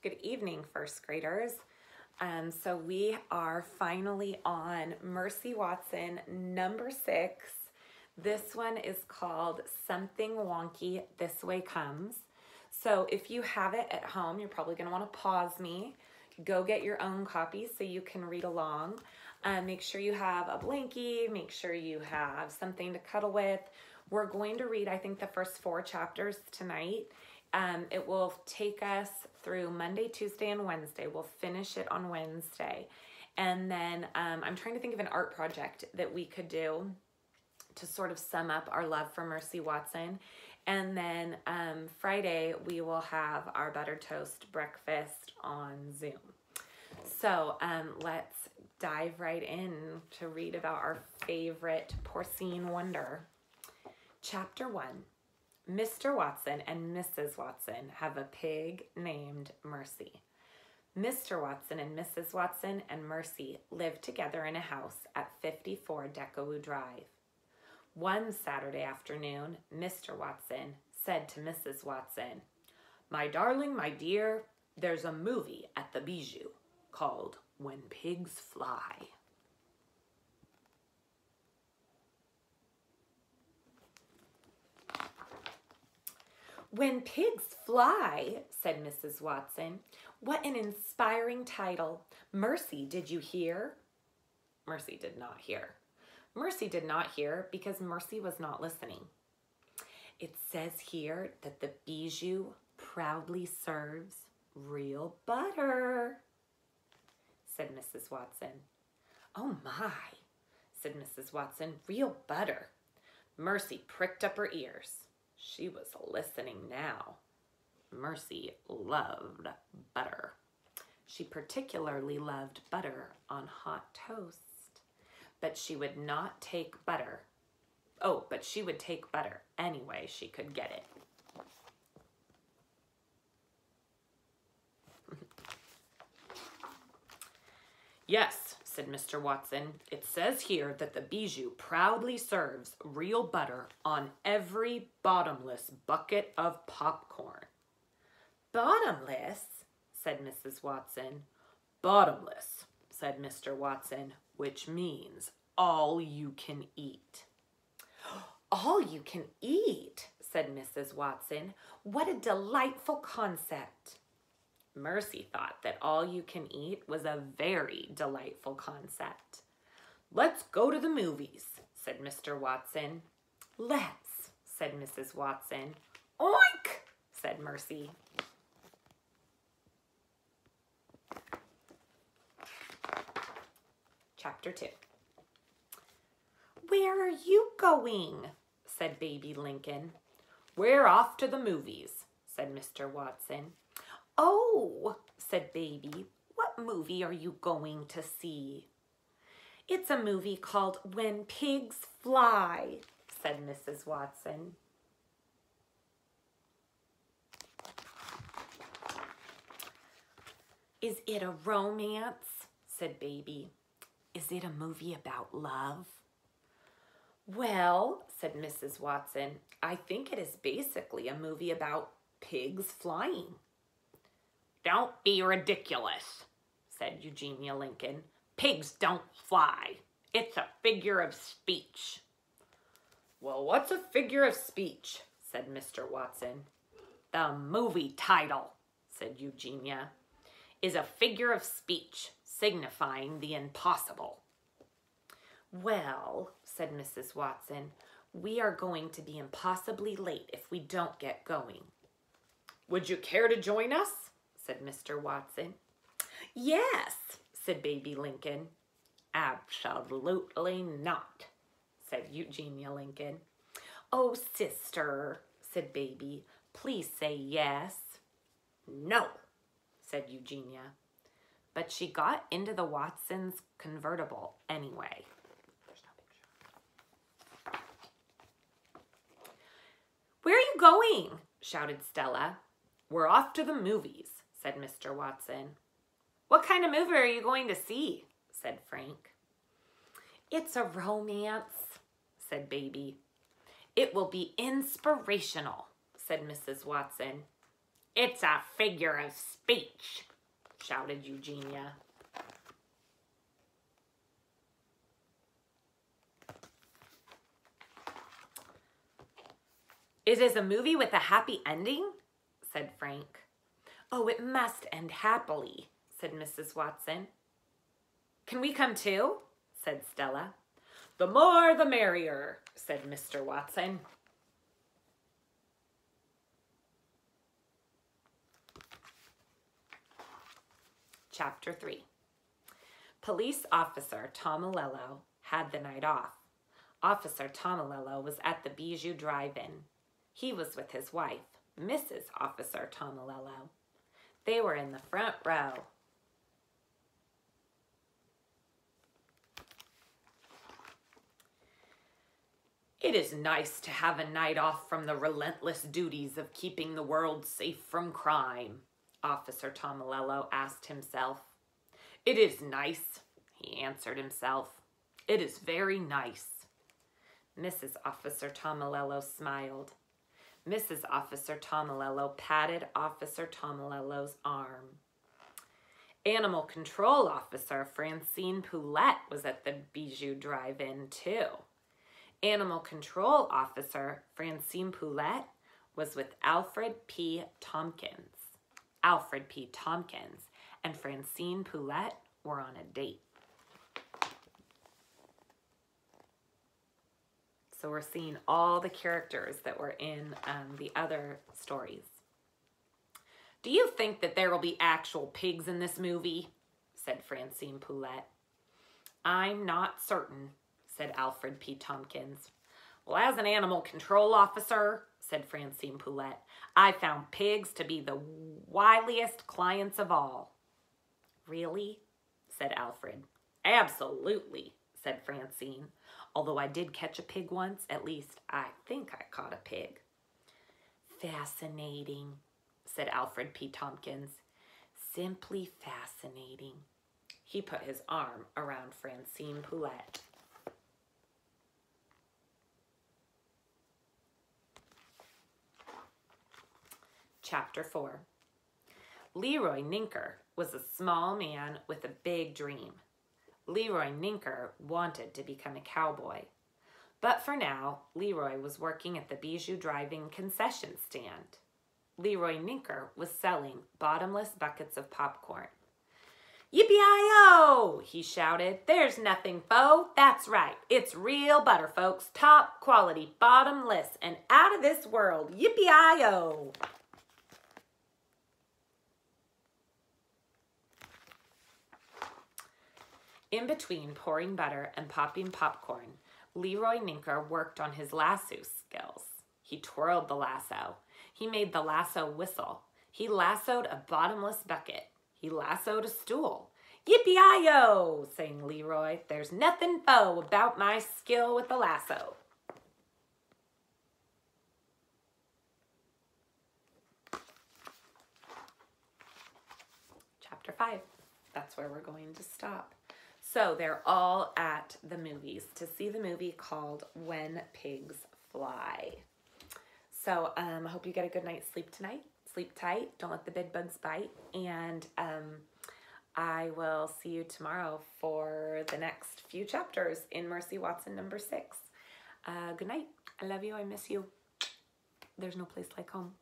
Good evening, first graders. So we are finally on Mercy Watson number 6. This one is called Something Wonky This Way Comes. So if you have it at home, you're probably going to want to pause me. Go get your own copy so you can read along. Make sure you have a blankie. Make sure you have something to cuddle with. We're going to read, I think, the first 4 chapters tonight. It will take us through Monday, Tuesday, and Wednesday. We'll finish it on Wednesday. And then I'm trying to think of an art project that we could do to sort of sum up our love for Mercy Watson. And then Friday, we will have our butter toast breakfast on Zoom. So let's dive right in to read about our favorite porcine wonder. Chapter 1. Mr. Watson and Mrs. Watson have a pig named Mercy. Mr. Watson and Mrs. Watson and Mercy lived together in a house at 54 Decawoo Drive. One Saturday afternoon, Mr. Watson said to Mrs. Watson, "My darling, my dear, there's a movie at the Bijou called When Pigs Fly." "When Pigs Fly," said Mrs. Watson. "What an inspiring title. Mercy, did you hear?" Mercy did not hear. Mercy did not hear because Mercy was not listening. "It says here that the Bijou proudly serves real butter," said Mrs. Watson. "Oh my," said Mrs. Watson, "real butter." Mercy pricked up her ears. She was listening now. Mercy loved butter. She particularly loved butter on hot toast. But she would not take butter. Oh, but she would take butter any way she could get it. "Yes," said Mr. Watson, "it says here that the Bijou proudly serves real butter on every bottomless bucket of popcorn." "Bottomless?" said Mrs. Watson. "Bottomless," said Mr. Watson, "which means all you can eat." "All you can eat," said Mrs. Watson. "What a delightful concept." Mercy thought that all you can eat was a very delightful concept. "Let's go to the movies," said Mr. Watson. "Let's," said Mrs. Watson. "Oink," said Mercy. Chapter 2. "Where are you going?" said baby Lincoln. "We're off to the movies," said Mr. Watson. "Oh," said baby, "what movie are you going to see?" "It's a movie called When Pigs Fly," said Mrs. Watson. "Is it a romance?" said baby. "Is it a movie about love?" "Well," said Mrs. Watson, "I think it is basically a movie about pigs flying." "Don't be ridiculous," said Eugenia Lincoln. "Pigs don't fly. It's a figure of speech." "Well, what's a figure of speech?" said Mr. Watson. "The movie title," said Eugenia, "is a figure of speech signifying the impossible." "Well," said Mrs. Watson, "we are going to be impossibly late if we don't get going." "Would you care to join us?" said Mr. Watson. "Yes," said baby Lincoln. "Absolutely not," said Eugenia Lincoln. "Oh, sister," said baby, "please say yes." "No," said Eugenia. But she got into the Watsons' convertible anyway. "Where are you going?" shouted Stella. "We're off to the movies," said Mr. Watson. "What kind of movie are you going to see?" said Frank. "It's a romance," said baby. "It will be inspirational," said Mrs. Watson. It's a figure of speech, shouted Eugenia. It is a movie with a happy ending, said Frank. Oh, it must end happily, said Mrs. Watson. Can we come too? Said Stella. The more the merrier, said Mr. Watson. Chapter 3. Police Officer Tomilello had the night off. Officer Tomilello was at the Bijou Drive-In. He was with his wife, Mrs. Officer Tomilello. They were in the front row. It is nice to have a night off from the relentless duties of keeping the world safe from crime, Officer Tomilello asked himself. It is nice, he answered himself. It is very nice. Mrs. Officer Tomilello smiled. Mrs. Officer Tomilello patted Officer Tomilello's arm. Animal Control Officer Francine Poulette was at the Bijou Drive-In too. Animal Control Officer Francine Poulette was with Alfred P. Tompkins. Alfred P. Tompkins and Francine Poulette were on a date. So we're seeing all the characters that were in the other stories. Do you think that there will be actual pigs in this movie? Said Francine Poulette. I'm not certain, said Alfred P. Tompkins. Well, as an animal control officer, said Francine Poulette, I found pigs to be the wiliest clients of all. Really? Said Alfred. Absolutely, said Francine. Although I did catch a pig once, at least I think I caught a pig. Fascinating, said Alfred P. Tompkins. Simply fascinating. He put his arm around Francine Poulette. Chapter 4. Leroy Ninker was a small man with a big dream. Leroy Ninker wanted to become a cowboy. But for now, Leroy was working at the Bijou Drive-In concession stand. Leroy Ninker was selling bottomless buckets of popcorn. Yippee-i-oh, he shouted. There's nothing faux. That's right. It's real butter, folks. Top quality, bottomless, and out of this world. Yippee-i-oh. In between pouring butter and popping popcorn, Leroy Ninker worked on his lasso skills. He twirled the lasso. He made the lasso whistle. He lassoed a bottomless bucket. He lassoed a stool. Yippee-i-yo, sang Leroy. There's nothing faux about my skill with the lasso. Chapter 5. That's where we're going to stop. So they're all at the movies to see the movie called When Pigs Fly. So I hope you get a good night's sleep tonight. Sleep tight. Don't let the bed bugs bite. And I will see you tomorrow for the next few chapters in Mercy Watson number 6. Good night. I love you. I miss you. There's no place like home.